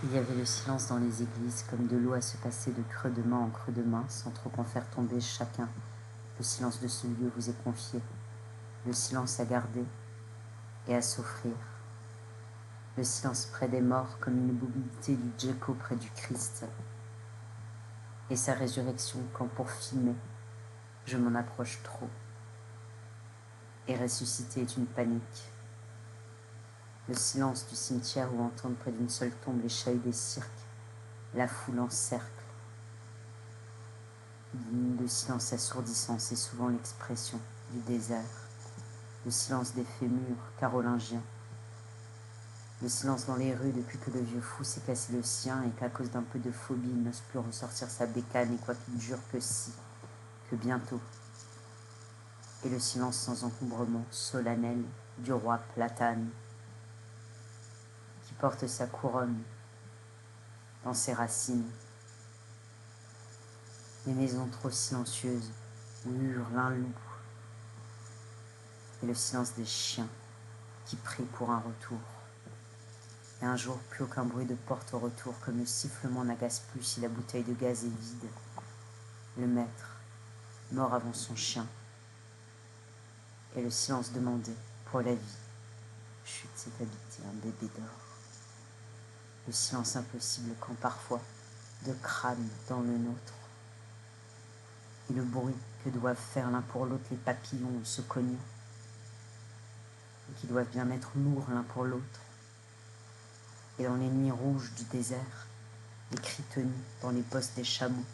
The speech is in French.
Il y avait le silence dans les églises, comme de l'eau à se passer de creux de main en creux de main, sans trop qu'en faire tomber chacun. Le silence de ce lieu vous est confié, le silence à garder et à s'offrir. Le silence près des morts, comme une immobilité du Djeko près du Christ. Et sa résurrection, quand pour filmer, je m'en approche trop. Et ressusciter est une panique. Le silence du cimetière où entendre près d'une seule tombe les chahuts des cirques, la foule en cercle. Le silence assourdissant, c'est souvent l'expression du désert. Le silence des fémurs carolingiens. Le silence dans les rues depuis que le vieux fou s'est cassé le sien et qu'à cause d'un peu de phobie, il n'ose plus ressortir sa bécane et quoi qu'il jure que si, que bientôt. Et le silence sans encombrement, solennel, du roi Platane, qui porte sa couronne dans ses racines. Les maisons trop silencieuses où hurle un loup. Et le silence des chiens qui prient pour un retour. Et un jour, plus aucun bruit de porte au retour, comme le sifflement n'agace plus si la bouteille de gaz est vide. Le maître, mort avant son chien. Et le silence demandé pour la vie. Chut, c'est habité un bébé d'or. Le silence impossible quand parfois, de crâne dans le nôtre. Et le bruit que doivent faire l'un pour l'autre les papillons en se cognant. Et qui doivent bien être lourds l'un pour l'autre. Et dans les nuits rouges du désert, les cris tenus dans les bosses des chameaux,